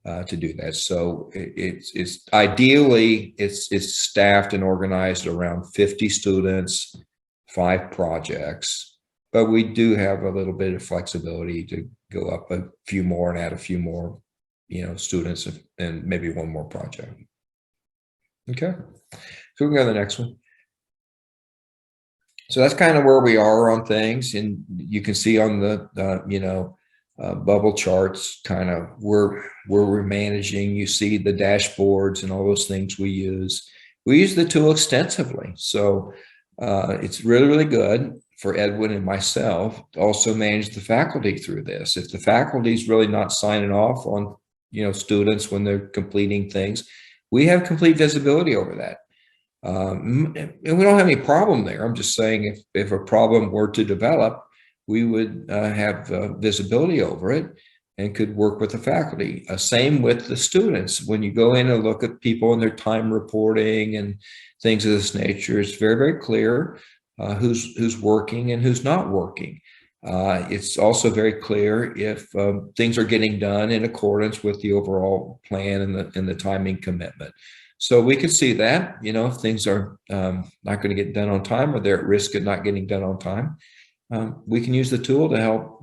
to do that. So it's ideally it's staffed and organized around 50 students, 5 projects, but we do have a little bit of flexibility to go up a few more and add a few more, students and maybe one more project. Okay, so we can go to the next one. So that's kind of where we are on things, and you can see on the bubble charts kind of where we're managing. You see the dashboards and all those things we use. We use the tool extensively, so it's really, really good for Edwin and myself to also manage the faculty through this. If the faculty is really not signing off on students when they're completing things, we have complete visibility over that. And we don't have any problem there. I'm just saying if a problem were to develop, we would have visibility over it and could work with the faculty. Same with the students. When you go in and look at people and their time reporting and things of this nature, it's very, very clear who's working and who's not working. It's also very clear if things are getting done in accordance with the overall plan and the timing commitment. So we could see that, if things are not going to get done on time or they're at risk of not getting done on time, we can use the tool to help,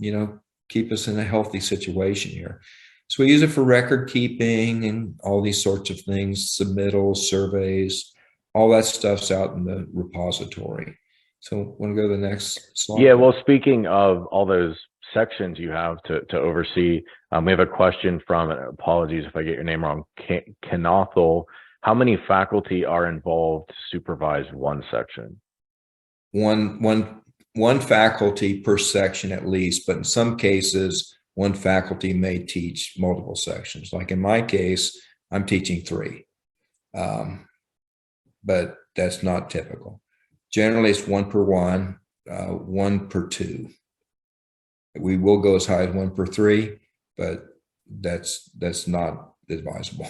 keep us in a healthy situation here. So we use it for record keeping and all these sorts of things, submittals, surveys, all that stuff's out in the repository. So want to go to the next slide? Yeah, well, speaking of all those sections you have to oversee, we have a question from, apologies if I get your name wrong, Kanathal. How many faculty are involved to supervise one section? One faculty per section at least, but in some cases, one faculty may teach multiple sections. Like in my case, I'm teaching 3, but that's not typical. Generally, it's 1 per 1, 1 per 2. We will go as high as 1 per 3, but that's not advisable.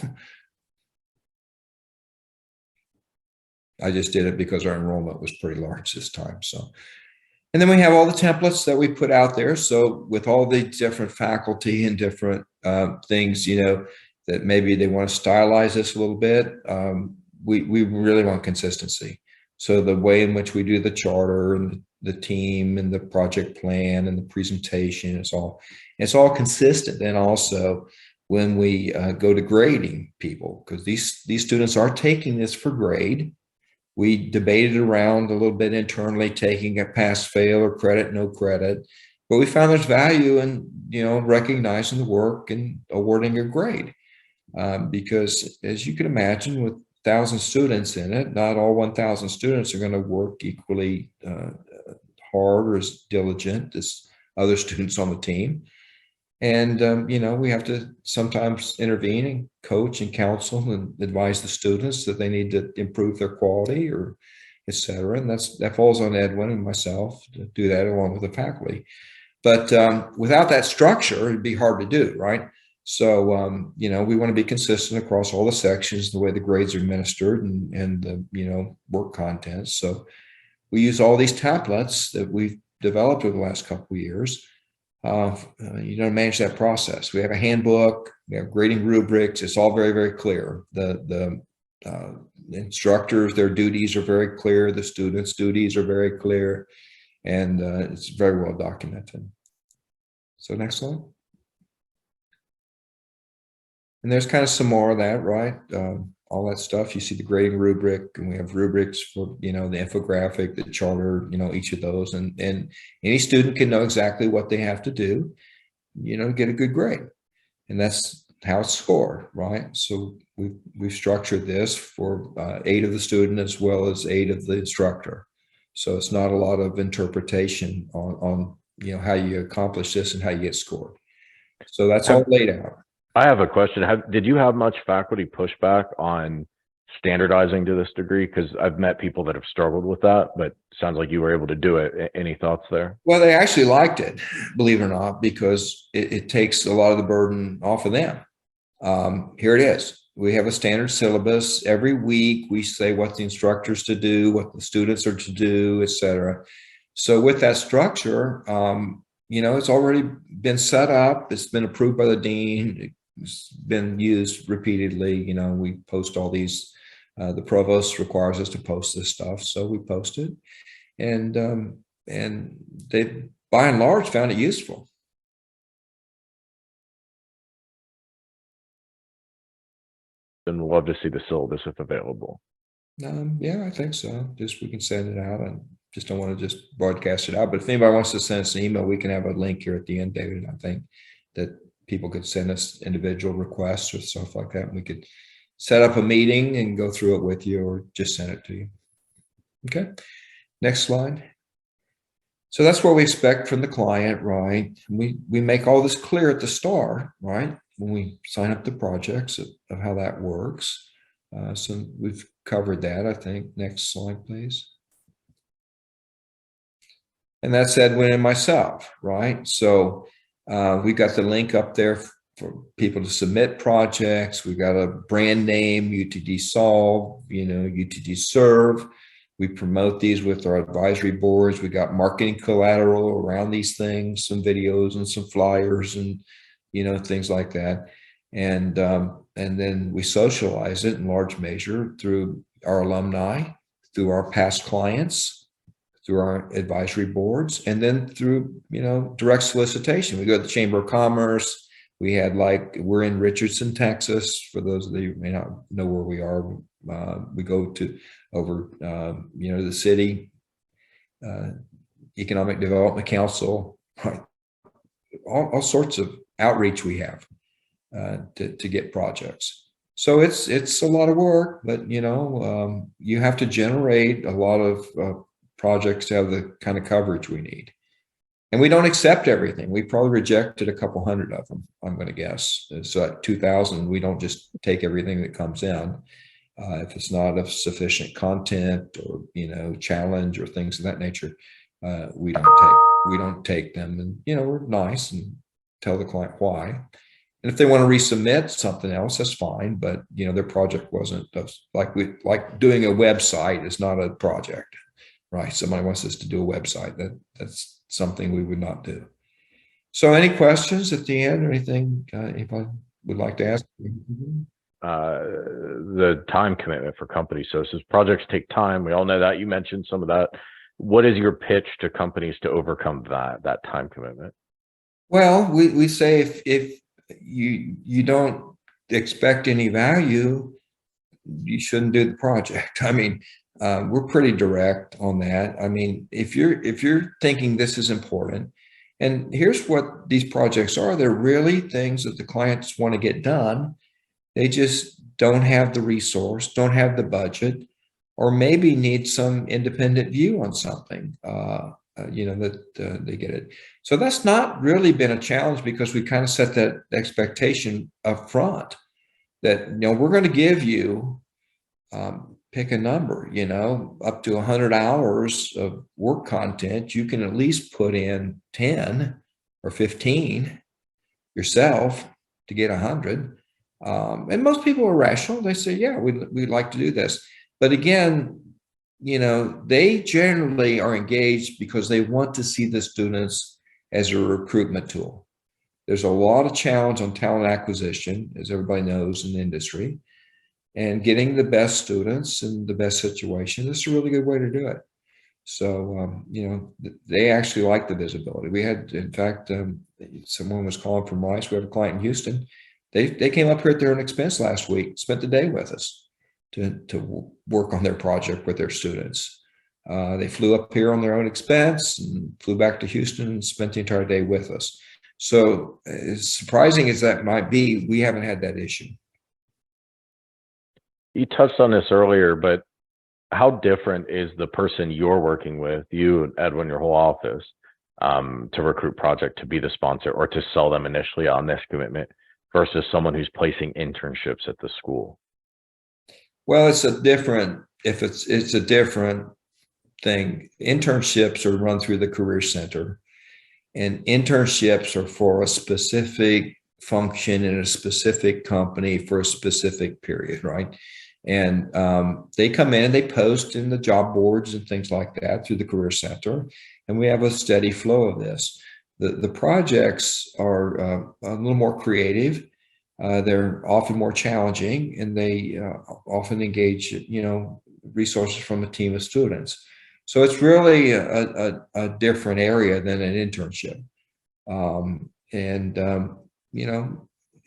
I just did it because our enrollment was pretty large this time. So, and then we have all the templates that we put out there. So with all the different faculty and different things, that maybe they want to stylize this a little bit, we really want consistency. So the way in which we do the charter and the team and the project plan and the presentation, it's all consistent. And also when we go to grading people, because these students are taking this for grade. We debated around a little bit internally, taking a pass, fail, or credit, no credit, but we found there's value in, recognizing the work and awarding a grade. Because as you can imagine, with 1,000 students in it, not all 1,000 students are going to work equally hard or as diligent as other students on the team. And, we have to sometimes intervene and coach and counsel and advise the students that they need to improve their quality or et cetera. And that falls on Edwin and myself to do that along with the faculty. But without that structure, it'd be hard to do, right? So, we want to be consistent across all the sections, the way the grades are administered and the, work content. So we use all these templates that we've developed over the last couple of years. Manage that process. We have a handbook, we have grading rubrics. It's all very, very clear. The instructors, their duties are very clear. The students' duties are very clear, and it's very well documented. So next slide. And there's kind of some more of that, right? All that stuff. You see the grading rubric, and we have rubrics for, the infographic, the charter, each of those. And any student can know exactly what they have to do, to get a good grade. And that's how it's scored, right? So we've structured this for 8 of the student as well as 8 of the instructor. So it's not a lot of interpretation on how you accomplish this and how you get scored. So that's all laid out. I have a question. Did you have much faculty pushback on standardizing to this degree? Because I've met people that have struggled with that, but it sounds like you were able to do it. Any thoughts there? Well, they actually liked it, believe it or not, because it takes a lot of the burden off of them. Here it is. We have a standard syllabus. Every week we say what the instructors to do, what the students are to do, et cetera. So with that structure, it's already been set up. It's been approved by the dean. been used repeatedly. You know, we post all these, the provost requires us to post this stuff, so we post it, and they by and large found it useful. And we'd love to see the syllabus if available. Yeah, I think so. Just we can send it out, and just don't want to just broadcast it out. But if anybody wants to send us an email, we can have a link here at the end, David. I think that people could send us individual requests or stuff like that, and we could set up a meeting and go through it with you, or just send it to you. Okay, next slide. So that's what we expect from the client, right? We make all this clear at the start, right? When we sign up the projects of how that works. So we've covered that, I think. Next slide, please. And that's Edwin and myself, right? So we got the link up there for people to submit projects. We got a brand name, UTDsolv, you know, UTDsolv. We promote these with our advisory boards. We got marketing collateral around these things, some videos and some flyers and, you know, things like that. And then we socialize it in large measure through our alumni, through our past clients, through our advisory boards, and then through, you know, direct solicitation. We go to the Chamber of Commerce. We had, like, we're in Richardson, Texas, for those of you who may not know where we are. We go to over, you know, the city, Economic Development Council, right? All sorts of outreach we have to get projects. So it's a lot of work, but, you know, you have to generate a lot of projects to have the kind of coverage we need. And we don't accept everything. We probably rejected a couple hundred of them, I'm going to guess. So at 2,000, we don't just take everything that comes in. If it's not of sufficient content or, you know, challenge or things of that nature, we don't take them. And, you know, we're nice and tell the client why. And if they want to resubmit something else, that's fine. But, you know, their project wasn't like doing a website is not a project, right? Somebody wants us to do a website. That's something we would not do. So any questions at the end or anything anybody would like to ask? The time commitment for companies. So since projects take time, we all know that. You mentioned some of that. What is your pitch to companies to overcome that time commitment? Well, we say if you don't expect any value, you shouldn't do the project. I mean, we're pretty direct on that. I mean, if you're thinking this is important, and here's what these projects are, they're really things that the clients want to get done. They just don't have the resource, don't have the budget, or maybe need some independent view on something, you know, that they get it. So that's not really been a challenge because we kind of set that expectation up front that, you know, we're going to give you, pick a number, you know, up to 100 hours of work content. You can at least put in 10 or 15 yourself to get 100. And most people are rational. They say, yeah, we'd like to do this. But again, you know, they generally are engaged because they want to see the students as a recruitment tool. There's a lot of challenge on talent acquisition, as everybody knows in the industry, and getting the best students in the best situation is a really good way to do it. So, you know, they actually like the visibility. We had, in fact, someone was calling from Rice. We have a client in Houston. They came up here at their own expense last week, spent the day with us to work on their project with their students. They flew up here on their own expense and flew back to Houston and spent the entire day with us. So as surprising as that might be, we haven't had that issue. You touched on this earlier, but how different is the person you're working with, you, Edwin, your whole office, to recruit project to be the sponsor or to sell them initially on this commitment versus someone who's placing internships at the school? Well, it's a different thing. Internships are run through the Career Center, and internships are for a specific function in a specific company for a specific period, right? And they come in, they post in the job boards and things like that through the Career Center, and we have a steady flow of this. The projects are a little more creative. They're often more challenging, and they often engage, resources from a team of students. So it's really a different area than an internship.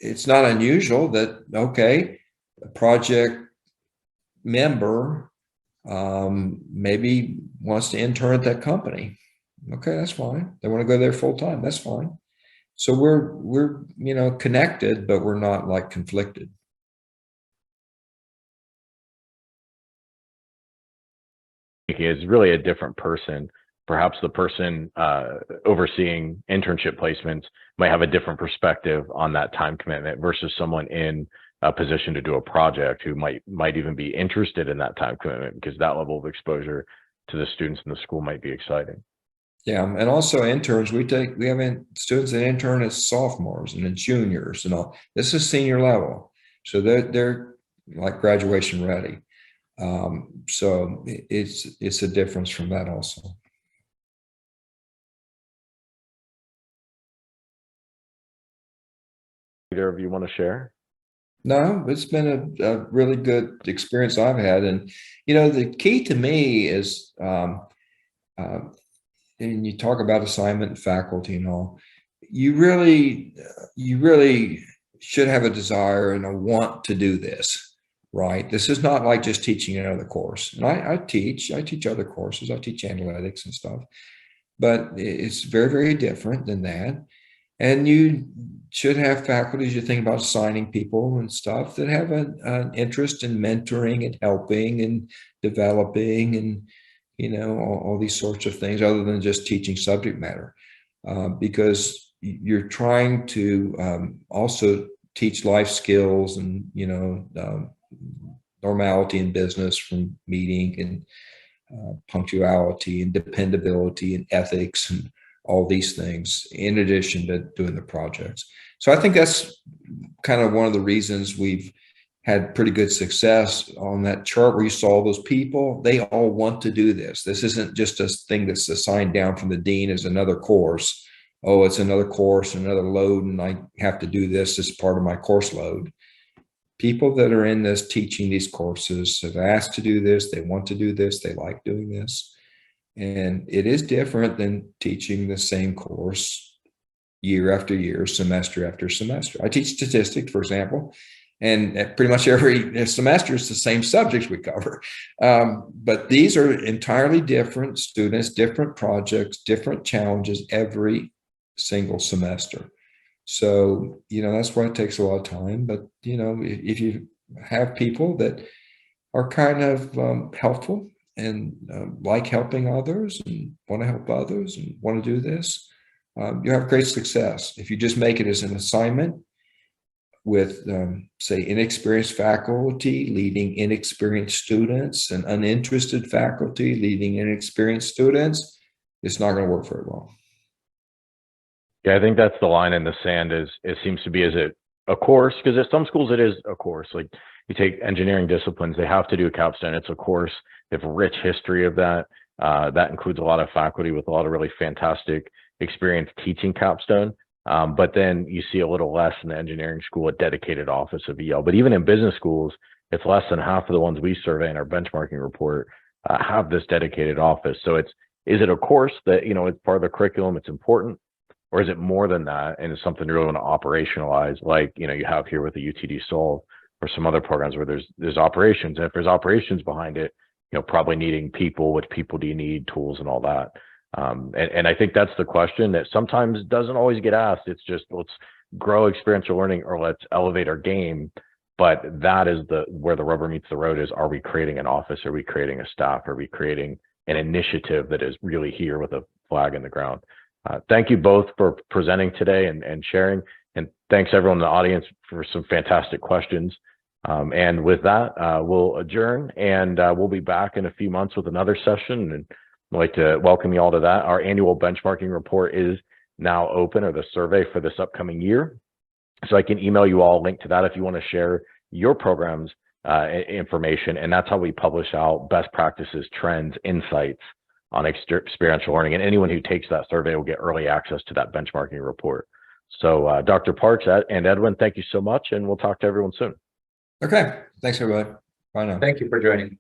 It's not unusual that, okay, a project member maybe wants to intern at that company. Okay, that's fine. They want to go there full time. That's fine. So we're connected, but we're not like conflicted. Is really a different person. Perhaps the person overseeing internship placements might have a different perspective on that time commitment versus someone in a position to do a project who might even be interested in that time commitment, because that level of exposure to the students in the school might be exciting. Yeah, and also interns, we have students that intern as sophomores and then juniors and all. This is senior level, so they're like graduation ready. So it's a difference from that also. Either of you want to share? No, it's been a really good experience I've had, and the key to me is, and you talk about assignment and faculty and all, you really should have a desire and a want to do this, right? This is not like just teaching another course. And I teach other courses. I teach analytics and stuff, but it's very, very different than that. And you should have faculty, as you think about assigning people and stuff, that have an interest in mentoring and helping and developing and all these sorts of things, other than just teaching subject matter, because you're trying to also teach life skills and normality in business, from meeting and punctuality and dependability and ethics and all these things, in addition to doing the projects. So I think that's kind of one of the reasons we've had pretty good success. On that chart where you saw those people, they all want to do this. This isn't just a thing that's assigned down from the dean as another course. Oh, it's another course, another load, and I have to do this as part of my course load. People that are in this teaching these courses have asked to do this. They want to do this. They like doing this. And it is different than teaching the same course year after year, semester after semester. I teach statistics, for example, and pretty much every semester it's the same subjects we cover. But these are entirely different students, different projects, different challenges every single semester. So, that's why it takes a lot of time. But, if you have people that are kind of helpful and like helping others and want to help others and want to do this, you have great success. If you just make it as an assignment with, say, inexperienced faculty leading inexperienced students and uninterested faculty leading inexperienced students, it's not going to work very well. Yeah, I think that's the line in the sand. Is it seems to be, is it a course? Because at some schools it is a course. Like you take engineering disciplines, they have to do a capstone. It's a course. They have a rich history of that. That includes a lot of faculty with a lot of really fantastic experience teaching capstone. But then you see a little less in the engineering school, a dedicated office of EL. But even in business schools, it's less than half of the ones we survey in our benchmarking report have this dedicated office. So is it a course that, it's part of the curriculum, it's important, or is it more than that and it's something you really want to operationalize, like, you have here with the UTDsolv or some other programs where there's operations. And if there's operations behind it, probably needing people, which people do you need, tools and all that. And I think that's the question that sometimes doesn't always get asked. It's just, let's grow experiential learning or let's elevate our game. But that is where the rubber meets the road is, are we creating an office? Are we creating a staff? Are we creating an initiative that is really here with a flag in the ground? Thank you both for presenting today and sharing. And thanks everyone in the audience for some fantastic questions. And with that, we'll adjourn and we'll be back in a few months with another session. And I'd like to welcome you all to that. Our annual benchmarking report is now open, or the survey for this upcoming year. So I can email you all a link to that if you want to share your program's information. And that's how we publish out best practices, trends, insights on experiential learning. And anyone who takes that survey will get early access to that benchmarking report. So Dr. Parks and Edwin, thank you so much, and we'll talk to everyone soon. Okay. Thanks, everybody. Bye now. Thank you for joining.